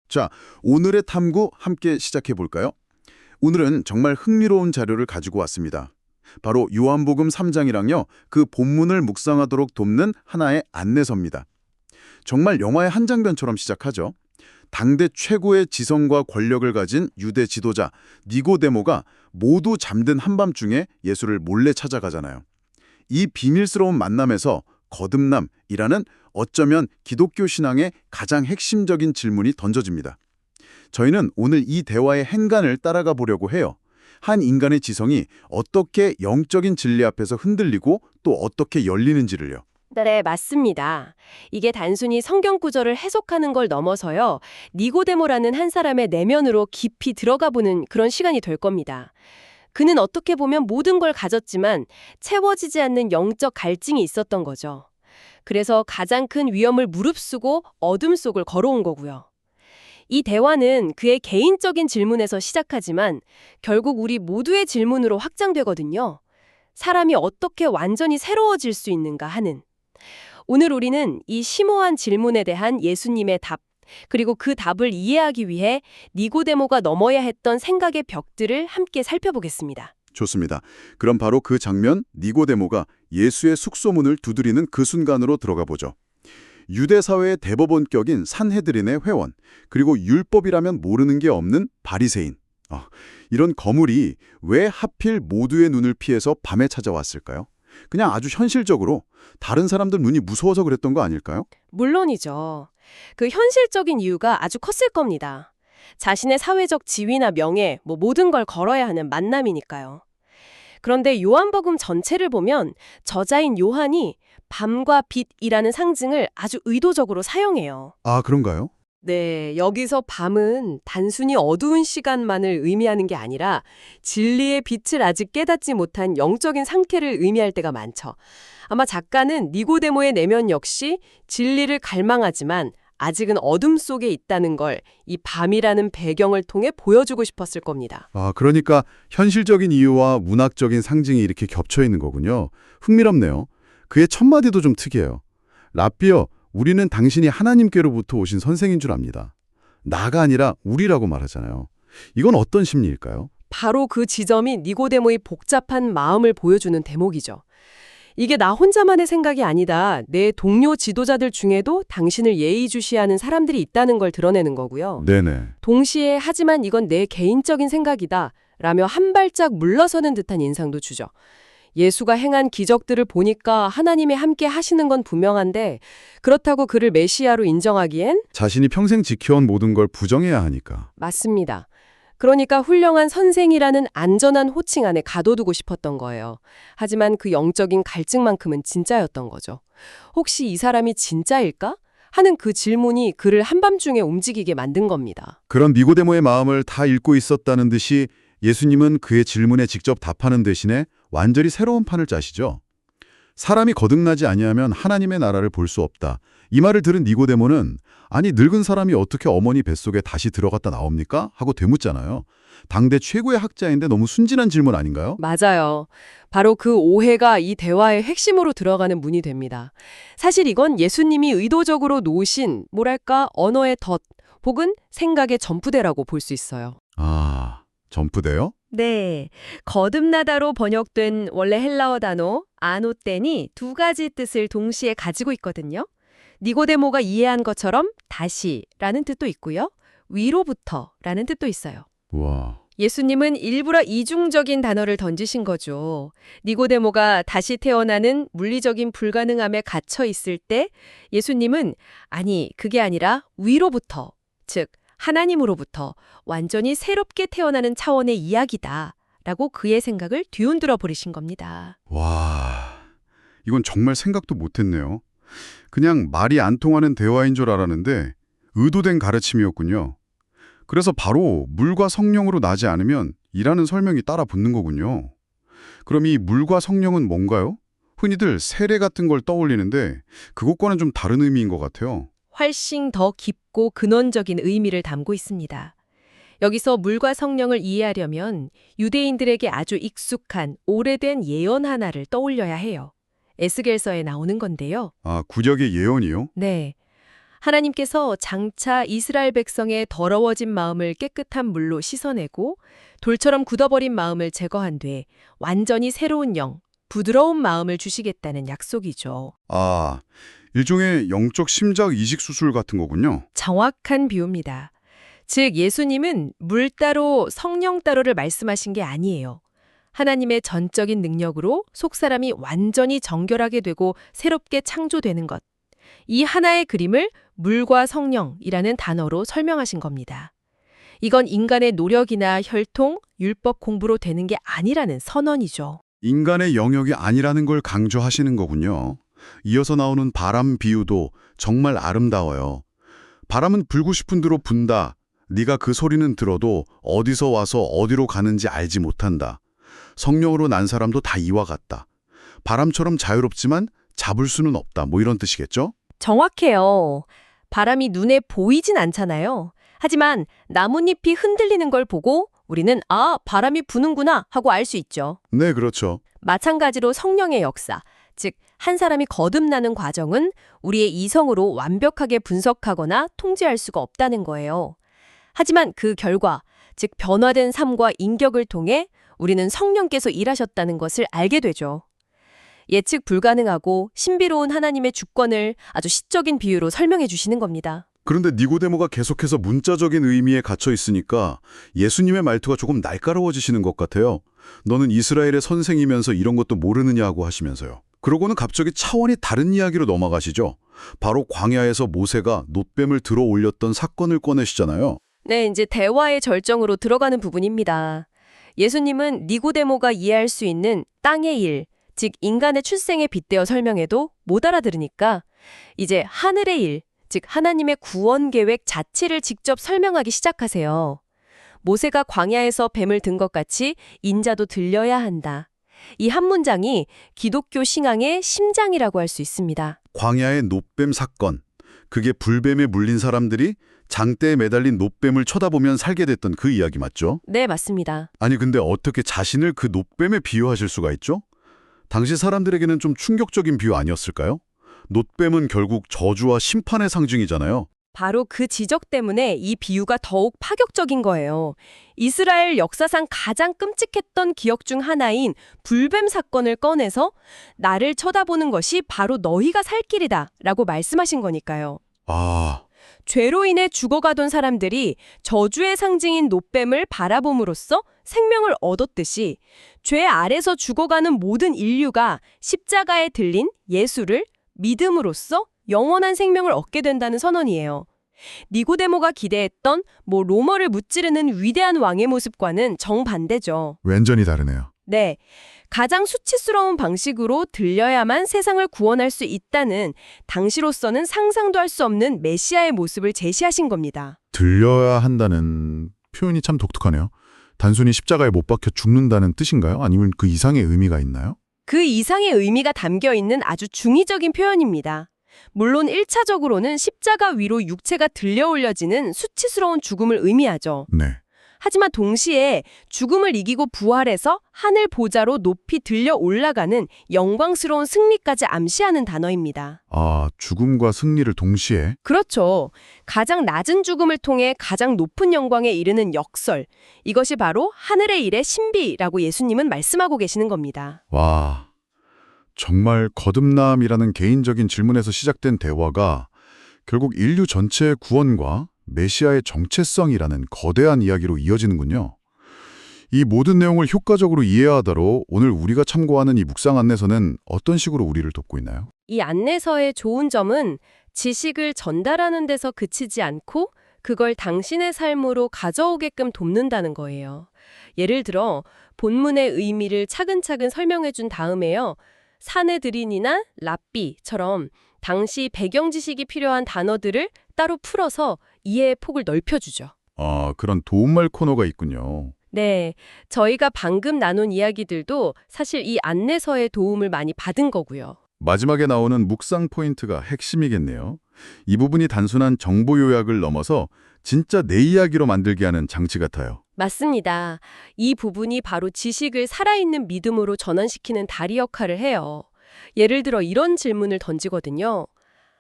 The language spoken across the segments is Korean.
자, 오늘의 탐구 함께 시작해 볼까요? 오늘은 정말 흥미로운 자료를 가지고 왔습니다. 바로 요한복음 3장이랑요. 그 본문을 묵상하도록 돕는 하나의 안내서입니다. 정말 영화의 한 장면처럼 시작하죠. 당대 최고의 지성과 권력을 가진 유대 지도자 니고데모가 모두 잠든 한밤중에 예수를 몰래 찾아가잖아요. 이 비밀스러운 만남에서 거듭남이라는 어쩌면 기독교 신앙의 가장 핵심적인 질문이 던져집니다. 저희는 오늘 이 대화의 행간을 따라가 보려고 해요. 한 인간의 지성이 어떻게 영적인 진리 앞에서 흔들리고 또 어떻게 열리는지를요. 네, 맞습니다. 이게 단순히 성경 구절을 해석하는 걸 넘어서요. 니고데모라는 한 사람의 내면으로 깊이 들어가 보는 그런 시간이 될 겁니다. 그는 어떻게 보면 모든 걸 가졌지만 채워지지 않는 영적 갈증이 있었던 거죠. 그래서 가장 큰 위험을 무릅쓰고 어둠 속을 걸어온 거고요. 이 대화는 그의 개인적인 질문에서 시작하지만 결국 우리 모두의 질문으로 확장되거든요. 사람이 어떻게 완전히 새로워질 수 있는가 하는. 오늘 우리는 이 심오한 질문에 대한 예수님의 답, 그리고 그 답을 이해하기 위해 니고데모가 넘어야 했던 생각의 벽들을 함께 살펴보겠습니다. 좋습니다. 그럼 바로 그 장면 니고데모가 예수의 숙소문을 두드리는 그 순간으로 들어가 보죠. 유대 사회의 대법원격인 산헤드린의 회원, 그리고 율법이라면 모르는 게 없는 바리새인. 이런 거물이 왜 하필 모두의 눈을 피해서 밤에 찾아왔을까요? 그냥 아주 현실적으로 다른 사람들 눈이 무서워서 그랬던 거 아닐까요? 물론이죠. 그 현실적인 이유가 아주 컸을 겁니다. 자신의 사회적 지위나 명예, 모든 걸 걸어야 하는 만남이니까요. 그런데 요한복음 전체를 보면 저자인 요한이 밤과 빛이라는 상징을 아주 의도적으로 사용해요. 아, 그런가요? 네, 여기서 밤은 단순히 어두운 시간만을 의미하는 게 아니라 진리의 빛을 아직 깨닫지 못한 영적인 상태를 의미할 때가 많죠. 아마 작가는 니고데모의 내면 역시 진리를 갈망하지만 아직은 어둠 속에 있다는 걸 이 밤이라는 배경을 통해 보여주고 싶었을 겁니다. 아, 그러니까 현실적인 이유와 문학적인 상징이 이렇게 겹쳐 있는 거군요. 흥미롭네요. 그의 첫 마디도 좀 특이해요. 라삐어, 우리는 당신이 하나님께로부터 오신 선생인 줄 압니다. 나가 아니라 우리라고 말하잖아요. 이건 어떤 심리일까요? 바로 그 지점이 니고데모의 복잡한 마음을 보여주는 대목이죠. 이게 나 혼자만의 생각이 아니다. 내 동료 지도자들 중에도 당신을 예의주시하는 사람들이 있다는 걸 드러내는 거고요. 네네. 동시에 하지만 이건 내 개인적인 생각이다 라며 한 발짝 물러서는 듯한 인상도 주죠. 예수가 행한 기적들을 보니까 하나님이 함께 하시는 건 분명한데 그렇다고 그를 메시아로 인정하기엔 자신이 평생 지켜온 모든 걸 부정해야 하니까. 맞습니다. 그러니까 훌륭한 선생이라는 안전한 호칭 안에 가둬두고 싶었던 거예요. 하지만 그 영적인 갈증만큼은 진짜였던 거죠. 혹시 이 사람이 진짜일까? 하는 그 질문이 그를 한밤중에 움직이게 만든 겁니다. 그런 니고데모의 마음을 다 읽고 있었다는 듯이 예수님은 그의 질문에 직접 답하는 대신에 완전히 새로운 판을 짜시죠. 사람이 거듭나지 아니하면 하나님의 나라를 볼 수 없다. 이 말을 들은 니고데모는 아니 늙은 사람이 어떻게 어머니 뱃속에 다시 들어갔다 나옵니까? 하고 되묻잖아요. 당대 최고의 학자인데 너무 순진한 질문 아닌가요? 맞아요. 바로 그 오해가 이 대화의 핵심으로 들어가는 문이 됩니다. 사실 이건 예수님이 의도적으로 놓으신 뭐랄까 언어의 덫 혹은 생각의 점프대라고 볼 수 있어요. 아, 점프돼요? 네, 거듭나다로 번역된 원래 헬라어 단어 아노텐이 두 가지 뜻을 동시에 가지고 있거든요. 니고데모가 이해한 것처럼 다시라는 뜻도 있고요. 위로부터라는 뜻도 있어요. 와, 예수님은 일부러 이중적인 단어를 던지신 거죠. 니고데모가 다시 태어나는 물리적인 불가능함에 갇혀 있을 때 예수님은 아니, 그게 아니라 위로부터, 즉 하나님으로부터 완전히 새롭게 태어나는 차원의 이야기다 라고 그의 생각을 뒤흔들어 버리신 겁니다. 와, 이건 정말 생각도 못했네요. 그냥 말이 안 통하는 대화인 줄 알았는데 의도된 가르침이었군요. 그래서 바로 물과 성령으로 나지 않으면 이라는 설명이 따라 붙는 거군요. 그럼 이 물과 성령은 뭔가요? 흔히들 세례 같은 걸 떠올리는데 그것과는 좀 다른 의미인 것 같아요. 훨씬 더 깊고 근원적인 의미를 담고 있습니다. 여기서 물과 성령을 이해하려면 유대인들에게 아주 익숙한 오래된 예언 하나를 떠올려야 해요. 에스겔서에 나오는 건데요. 아, 구약의 예언이요? 네. 하나님께서 장차 이스라엘 백성의 더러워진 마음을 깨끗한 물로 씻어내고 돌처럼 굳어버린 마음을 제거한 뒤 완전히 새로운 영, 부드러운 마음을 주시겠다는 약속이죠. 아, 일종의 영적 심장 이식 수술 같은 거군요. 정확한 비유입니다. 즉 예수님은 물 따로 성령 따로를 말씀하신 게 아니에요. 하나님의 전적인 능력으로 속사람이 완전히 정결하게 되고 새롭게 창조되는 것. 이 하나의 그림을 물과 성령이라는 단어로 설명하신 겁니다. 이건 인간의 노력이나 혈통, 율법 공부로 되는 게 아니라는 선언이죠. 인간의 영역이 아니라는 걸 강조하시는 거군요. 이어서 나오는 바람 비유도 정말 아름다워요. 바람은 불고 싶은 대로 분다. 네가 그 소리는 들어도 어디서 와서 어디로 가는지 알지 못한다. 성령으로 난 사람도 다 이와 같다. 바람처럼 자유롭지만 잡을 수는 없다. 뭐 이런 뜻이겠죠? 정확해요. 바람이 눈에 보이진 않잖아요. 하지만 나뭇잎이 흔들리는 걸 보고 우리는 바람이 부는구나 하고 알 수 있죠. 네, 그렇죠. 마찬가지로 성령의 역사, 즉 한 사람이 거듭나는 과정은 우리의 이성으로 완벽하게 분석하거나 통제할 수가 없다는 거예요. 하지만 그 결과, 즉 변화된 삶과 인격을 통해 우리는 성령께서 일하셨다는 것을 알게 되죠. 예측 불가능하고 신비로운 하나님의 주권을 아주 시적인 비유로 설명해 주시는 겁니다. 그런데 니고데모가 계속해서 문자적인 의미에 갇혀 있으니까 예수님의 말투가 조금 날카로워지시는 것 같아요. 너는 이스라엘의 선생이면서 이런 것도 모르느냐고 하시면서요. 그러고는 갑자기 차원이 다른 이야기로 넘어가시죠. 바로 광야에서 모세가 놋뱀을 들어 올렸던 사건을 꺼내시잖아요. 네, 이제 대화의 절정으로 들어가는 부분입니다. 예수님은 니고데모가 이해할 수 있는 땅의 일, 즉 인간의 출생에 빗대어 설명해도 못 알아들으니까 이제 하늘의 일, 즉 하나님의 구원 계획 자체를 직접 설명하기 시작하세요. 모세가 광야에서 뱀을 든 것 같이 인자도 들려야 한다. 이 한 문장이 기독교 신앙의 심장이라고 할 수 있습니다. 광야의 놋뱀 사건. 그게 불뱀에 물린 사람들이 장대에 매달린 놋뱀을 쳐다보면 살게 됐던 그 이야기 맞죠? 네, 맞습니다. 아니 근데 어떻게 자신을 그 놋뱀에 비유하실 수가 있죠? 당시 사람들에게는 좀 충격적인 비유 아니었을까요? 놋뱀은 결국 저주와 심판의 상징이잖아요. 바로 그 지적 때문에 이 비유가 더욱 파격적인 거예요. 이스라엘 역사상 가장 끔찍했던 기억 중 하나인 불뱀 사건을 꺼내서 나를 쳐다보는 것이 바로 너희가 살 길이다 라고 말씀하신 거니까요. 아, 죄로 인해 죽어가던 사람들이 저주의 상징인 놋뱀을 바라봄으로써 생명을 얻었듯이 죄 아래서 죽어가는 모든 인류가 십자가에 들린 예수를 믿음으로써 영원한 생명을 얻게 된다는 선언이에요. 니고데모가 기대했던 로머를 무찌르는 위대한 왕의 모습과는 정반대죠. 완전히 다르네요. 네, 가장 수치스러운 방식으로 들려야만 세상을 구원할 수 있다는 당시로서는 상상도 할 수 없는 메시아의 모습을 제시하신 겁니다. 들려야 한다는 표현이 참 독특하네요. 단순히 십자가에 못 박혀 죽는다는 뜻인가요? 아니면 그 이상의 의미가 있나요? 그 이상의 의미가 담겨 있는 아주 중의적인 표현입니다. 물론 1차적으로는 십자가 위로 육체가 들려 올려지는 수치스러운 죽음을 의미하죠. 네. 하지만 동시에 죽음을 이기고 부활해서 하늘 보좌로 높이 들려 올라가는 영광스러운 승리까지 암시하는 단어입니다. 아, 죽음과 승리를 동시에? 그렇죠. 가장 낮은 죽음을 통해 가장 높은 영광에 이르는 역설. 이것이 바로 하늘의 일의 신비라고 예수님은 말씀하고 계시는 겁니다. 와, 정말 거듭남이라는 개인적인 질문에서 시작된 대화가 결국 인류 전체의 구원과 메시아의 정체성이라는 거대한 이야기로 이어지는군요. 이 모든 내용을 효과적으로 이해하도록 오늘 우리가 참고하는 이 묵상 안내서는 어떤 식으로 우리를 돕고 있나요? 이 안내서의 좋은 점은 지식을 전달하는 데서 그치지 않고 그걸 당신의 삶으로 가져오게끔 돕는다는 거예요. 예를 들어 본문의 의미를 차근차근 설명해 준 다음에요. 사네드린이나 랍비처럼 당시 배경 지식이 필요한 단어들을 따로 풀어서 이해의 폭을 넓혀주죠. 아, 그런 도움말 코너가 있군요. 네, 저희가 방금 나눈 이야기들도 사실 이 안내서의 도움을 많이 받은 거고요. 마지막에 나오는 묵상 포인트가 핵심이겠네요. 이 부분이 단순한 정보 요약을 넘어서 진짜 내 이야기로 만들게 하는 장치 같아요. 맞습니다. 이 부분이 바로 지식을 살아있는 믿음으로 전환시키는 다리 역할을 해요. 예를 들어 이런 질문을 던지거든요.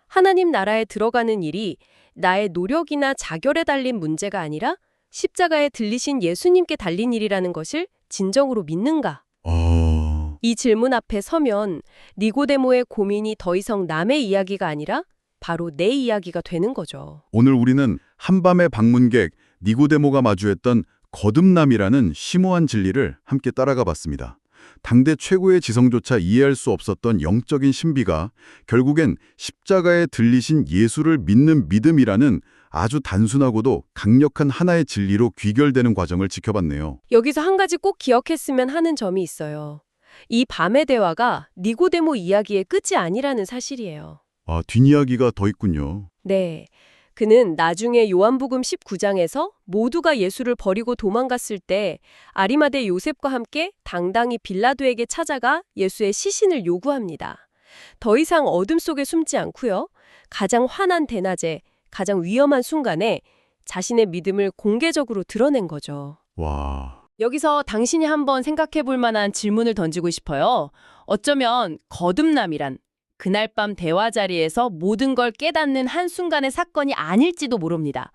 하나님 나라에 들어가는 일이 나의 노력이나 자결에 달린 문제가 아니라 십자가에 들리신 예수님께 달린 일이라는 것을 진정으로 믿는가? 이 질문 앞에 서면 니고데모의 고민이 더 이상 남의 이야기가 아니라 바로 내 이야기가 되는 거죠. 오늘 우리는 한밤의 방문객 니고데모가 마주했던 거듭남이라는 심오한 진리를 함께 따라가 봤습니다. 당대 최고의 지성조차 이해할 수 없었던 영적인 신비가 결국엔 십자가에 들리신 예수를 믿는 믿음이라는 아주 단순하고도 강력한 하나의 진리로 귀결되는 과정을 지켜봤네요. 여기서 한 가지 꼭 기억했으면 하는 점이 있어요. 이 밤의 대화가 니고데모 이야기의 끝이 아니라는 사실이에요. 아, 뒷이야기가 더 있군요. 네. 그는 나중에 요한복음 19장에서 모두가 예수를 버리고 도망갔을 때 아리마대 요셉과 함께 당당히 빌라도에게 찾아가 예수의 시신을 요구합니다. 더 이상 어둠 속에 숨지 않고요. 가장 환한 대낮에 가장 위험한 순간에 자신의 믿음을 공개적으로 드러낸 거죠. 와, 여기서 당신이 한번 생각해 볼 만한 질문을 던지고 싶어요. 어쩌면 거듭남이란 그날 밤 대화 자리에서 모든 걸 깨닫는 한순간의 사건이 아닐지도 모릅니다.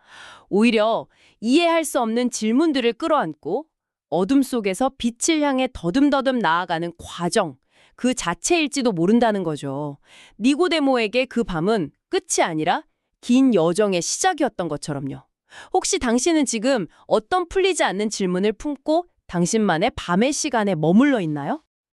오히려 이해할 수 없는 질문들을 끌어안고 어둠 속에서 빛을 향해 더듬더듬 나아가는 과정, 그 자체일지도 모른다는 거죠. 니고데모에게 그 밤은 끝이 아니라 긴 여정의 시작이었던 것처럼요. 혹시 당신은 지금 어떤 풀리지 않는 질문을 품고 당신만의 밤의 시간에 머물러 있나요?